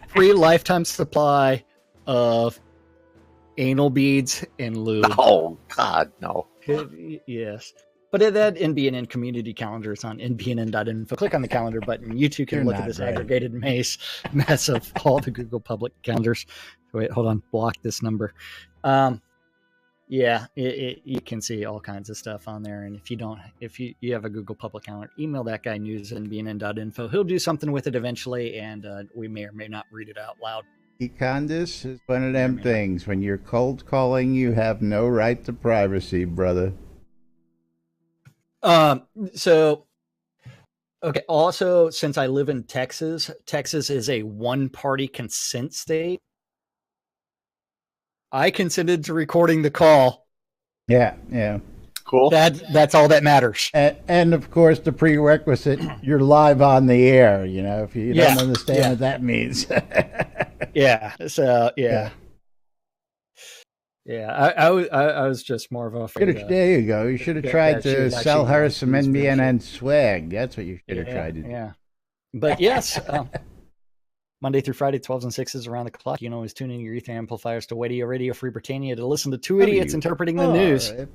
Free lifetime supply of anal beads and lube. Oh, God, no. Yes. But that NBNN community calendar is on nbnn.info. Click on the calendar button. You too can You're look at not this right. aggregated mess of all the Google public calendars. Wait, hold on. Block this number. Yeah, you can see all kinds of stuff on there. And if you have a Google public calendar, email that guy news@nbnn.info. He'll do something with it eventually, and we may or may not read it out loud. Econdis is one of them things. When you're cold calling, you have no right to privacy, brother. So, okay. Also, since I live in Texas, Texas is a one-party consent state. I consented to recording the call. Yeah. Cool. That's all that matters. And of course, the prerequisite, you're live on the air. You know, if you Yeah, don't understand yeah. what that means. Yeah. So yeah. I was just more of a. There you go. You should have tried to sell her some NBNN swag. That's what you should have tried to do. Yeah. But yes, Monday through Friday, 12s and 6s around the clock. You can always tune in your ether amplifiers to Radio Free Britannia to listen to two idiots interpreting the news. Right.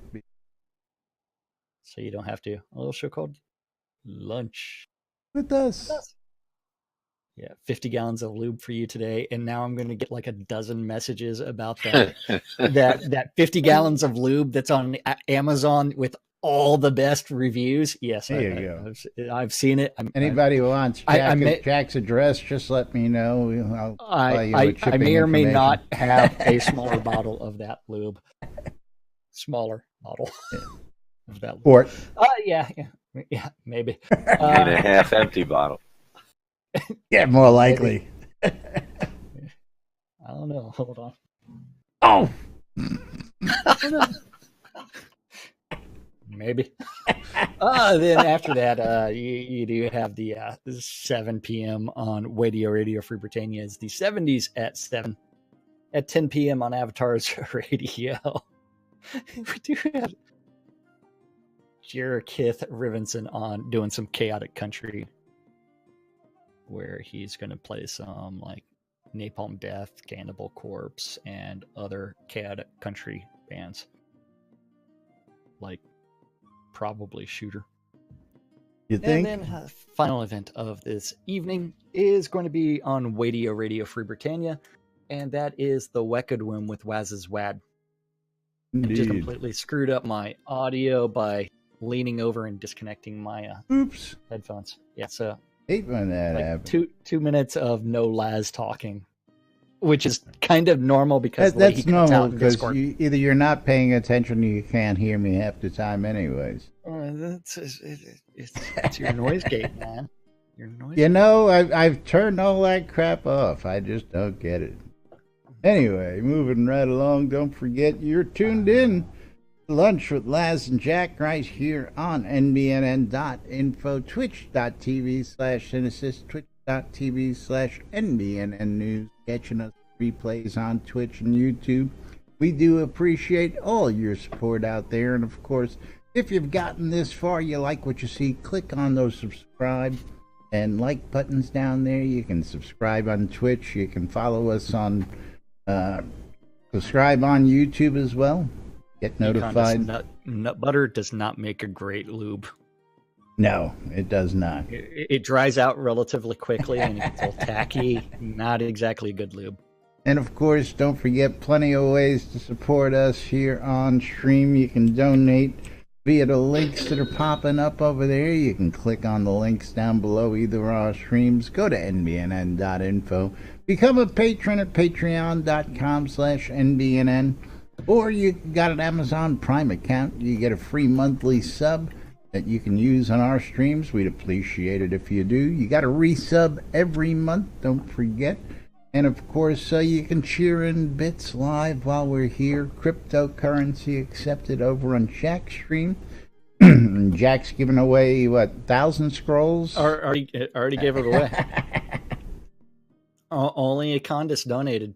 So you don't have to. A little show called Lunch. With us. Yeah, 50 gallons of lube for you today. And now I'm going to get like a dozen messages about that that 50 gallons of lube that's on Amazon with all the best reviews. Yes, There you go. I've seen it. Anybody who wants Jack's address, just let me know. I may or may not have a smaller bottle of that lube. Smaller bottle of that lube. Quart. Yeah, maybe. In a half empty bottle. Yeah, more likely. I don't know. Hold on. Oh! Maybe. Then after that, you do have the 7 p.m. on Radio Free Britannia. It's the 70s at 7. At 10 p.m. on Avatar's Radio. We do have Jared Rivenson on doing some chaotic country, where he's going to play some like Napalm Death, Cannibal Corpse, and other chaotic country bands. Like probably Shooter. You think? And then final event of this evening is going to be on Radio Free Britannia, and that is the Wekadwim with Waz's Wad. I just Indeed. completely screwed up my audio by leaning over and disconnecting my Oops. headphones. Yeah, so Hate when that like happens. 2 minutes of no Laz talking, which is kind of normal because the way he That's cuts normal out in because Discord. either you're not paying attention or you can't hear me half the time anyways. It's your noise gate, man. Your noise. You know, I've turned all that crap off. I just don't get it. Anyway, moving right along, don't forget you're tuned in Lunch with Laz and Jack right here on NBNN.info, twitch.tv/Genesis, twitch.tv/NBNN News, catching us replays on Twitch and YouTube. We do appreciate all your support out there. And of course, if you've gotten this far, you like what you see, click on those subscribe and like buttons down there. You can subscribe on Twitch. You can follow us on, subscribe on YouTube as well. Get notified. Nut butter does not make a great lube. No, it does not. It dries out relatively quickly and it gets all tacky. Not exactly a good lube. And of course, don't forget, plenty of ways to support us here on stream. You can donate via the links that are popping up over there. You can click on the links down below either of our streams. Go to nbnn.info. Become a patron at patreon.com/nbnn. Or you got an Amazon Prime account. You get a free monthly sub that you can use on our streams. We'd appreciate it if you do. You got a resub every month, don't forget. And of course, you can cheer in bits live while we're here. Cryptocurrency accepted over on Jack's stream. Jack's giving away, 1,000 scrolls? Already gave it away. Only a Condis donated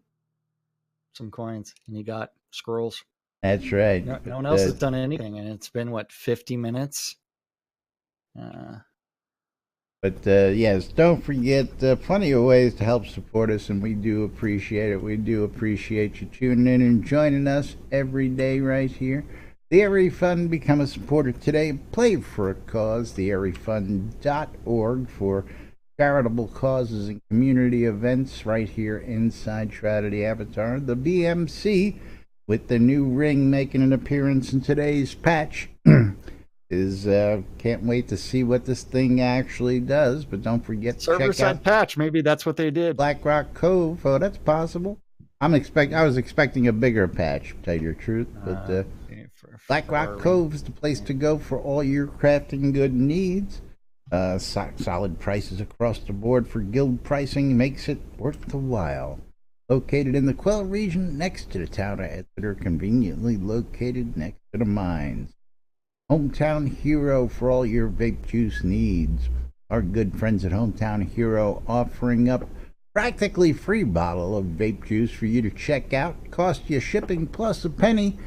some coins, and he got scrolls. That's right. No one else has done anything, and it's been 50 minutes. Yes, don't forget, plenty of ways to help support us, and we do appreciate it. We do appreciate you tuning in and joining us every day right here. The Airy Fund, become a supporter today. Play for a cause. TheAiryFund.org for charitable causes and community events right here inside Shroud of the Avatar. The BMC, with the new ring making an appearance in today's patch, is can't wait to see what this thing actually does. But don't forget to server check out side patch. Maybe that's what they did. Black Rock Cove. Oh, that's possible. I was expecting a bigger patch, to tell you the truth. But Black Rock Cove is the place to go for all your crafting good needs. Solid prices across the board for guild pricing makes it worth the while. Located in the Quell region, next to the town of Exeter, conveniently located next to the mines. Hometown Hero for all your vape juice needs. Our good friends at Hometown Hero offering up practically free bottle of vape juice for you to check out. Cost you shipping plus a penny.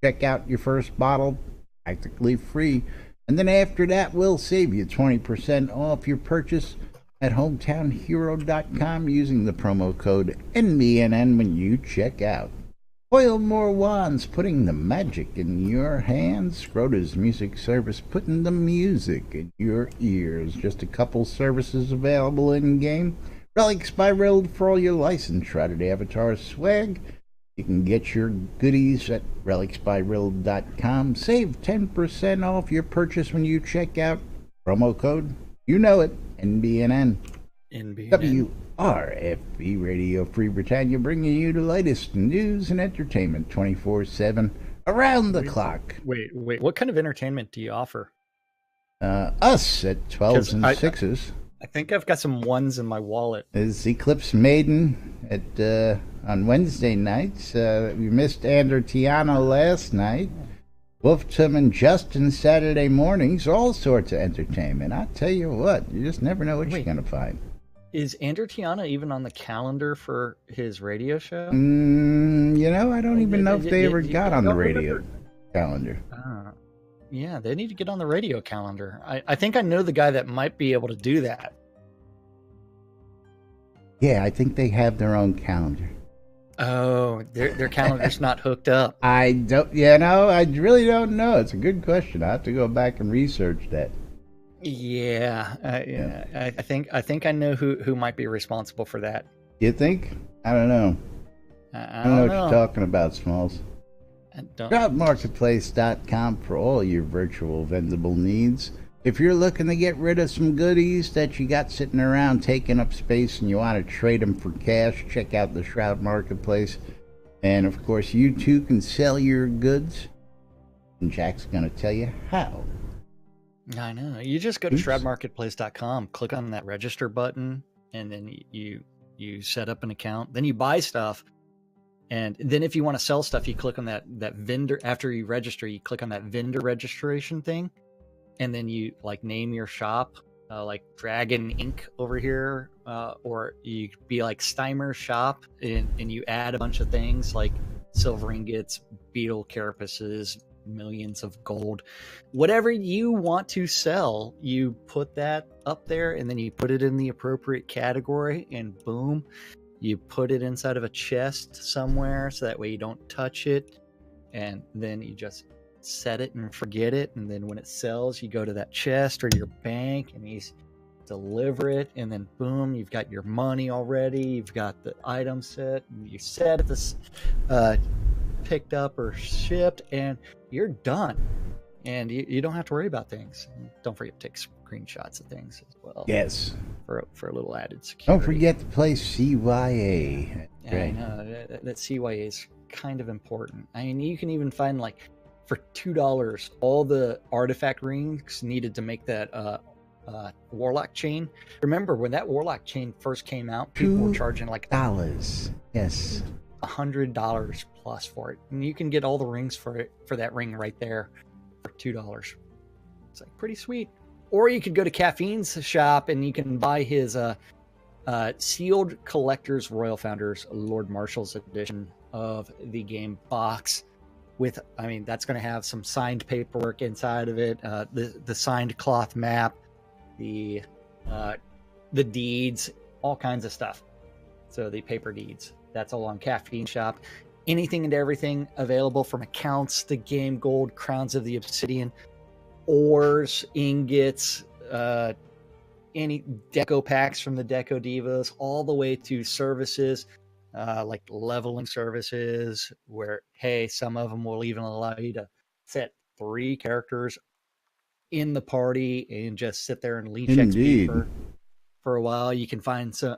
Check out your first bottle, practically free. And then after that, we'll save you 20% off your purchase at hometownhero.com using the promo code NBNN when you check out. Oil more wands, putting the magic in your hands. Scrota's music service, putting the music in your ears. Just a couple services available in-game. Relics by Rild for all your licensed Shroud of the Avatar swag. You can get your goodies at relicsbyrild.com. Save 10% off your purchase when you check out. Promo code, you know it, NBNN. WRFB Radio Free Britannia, bringing you the latest news and entertainment 24/7 around the clock. Wait. What kind of entertainment do you offer? Us at 12s and 6s. I think I've got some ones in my wallet. Is Eclipse Maiden at on Wednesday nights. We missed Ander Tiano last night. Wolftum and Justin Saturday mornings. All sorts of entertainment. I tell you what, you just never know what you're going to find. Is Ander Tiana even on the calendar for his radio show? I don't even know if they ever got on the radio calendar. Yeah, they need to get on the radio calendar. I think I know the guy that might be able to do that. Yeah, I think they have their own calendar. Oh, their calendar's not hooked up. I really don't know. It's a good question. I have to go back and research that. Yeah. I think I know who might be responsible for that. You think? I don't know. I don't know what you're talking about, Smalls. Shroudmarketplace.com for all your virtual vendable needs. If you're looking to get rid of some goodies that you got sitting around taking up space and you want to trade them for cash, check out the Shroud Marketplace. And of course, you too can sell your goods. And Jack's going to tell you how. I know. You just go to shroudmarketplace.com, click on that register button, and then you set up an account. Then you buy stuff. And then if you want to sell stuff, you click on that vendor. After you register, you click on that vendor registration thing, and then you like name your shop, like Dragon Ink over here, or you could be like Steimer Shop, and you add a bunch of things like silver ingots, beetle carapaces, millions of gold, whatever you want to sell. You put that up there, and then you put it in the appropriate category, and boom. You put it inside of a chest somewhere so that way you don't touch it, and then you just set it and forget it. And then when it sells, you go to that chest or your bank and you deliver it, and then boom, you've got your money already. You've got the item set, and you set this picked up or shipped, and you're done. And you don't have to worry about things. And don't forget to take screenshots of things as well. Yes. For a little added security. Don't forget to play CYA. Yeah, right. I know that CYA is kind of important. I mean, you can even find like for $2 all the artifact rings needed to make that warlock chain. Remember when that warlock chain first came out, people were charging like $2. Yes. $100 plus for it, and you can get all the rings for that ring right there for $2. It's like pretty sweet. Or you could go to Caffeine's shop and you can buy his sealed collector's Royal Founders Lord Marshall's edition of the game box. With, I mean, that's going to have some signed paperwork inside of it, the signed cloth map, the deeds, all kinds of stuff. So the paper deeds, that's all on Caffeine Shop. Anything and everything available from accounts, the game gold, crowns of the obsidian, ores, ingots, any deco packs from the Deco Divas, all the way to services like leveling services, where, hey, some of them will even allow you to set 3 characters in the party and just sit there and leech XP for a while. You can find some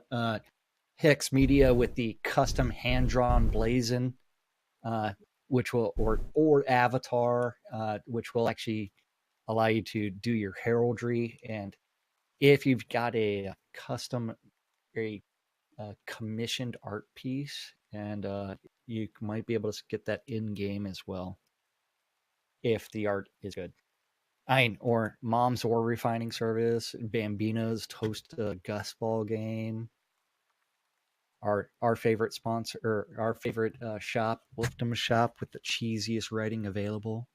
Hex Media with the custom hand-drawn blazon, which will, or avatar, which will actually allow you to do your heraldry. And if you've got a custom, commissioned art piece, and you might be able to get that in game as well if the art is good. Or Mom's Ore Refining Service, Bambino's Toast Gus Ball game. Our favorite sponsor, or our favorite shop, Wolfdom Shop, with the cheesiest writing available.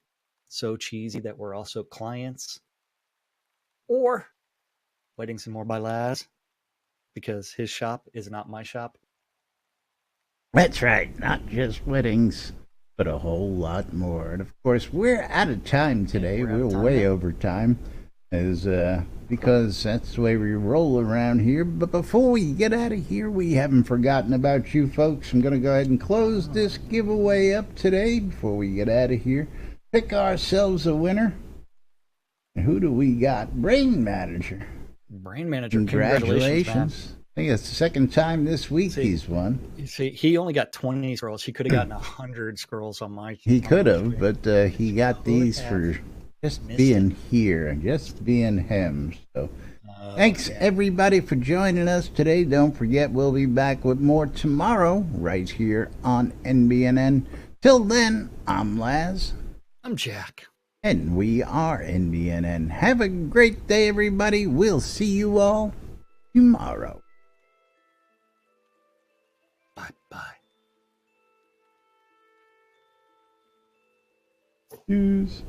So cheesy that we're also clients. Or Weddings and More by Laz, because his shop is not my shop. That's right, not just weddings, but a whole lot more. And of course, we're out of time today. We're way over time, because that's the way we roll around here. But before we get out of here, we haven't forgotten about you folks. I'm going to go ahead and close this giveaway up today before we get out of here. Pick ourselves a winner. And who do we got? Brain Manager. Brain Manager, congratulations. I think it's the second time this week he's won. You see, he only got 20 scrolls. He could have gotten 100 scrolls on my. He could have, but he got these for just being here and just being him. So thanks everybody for joining us today. Don't forget, we'll be back with more tomorrow right here on NBNN. Till then, I'm Laz. I'm Jack. And we are NBNN. Have a great day, everybody. We'll see you all tomorrow. Bye-bye. Cheers.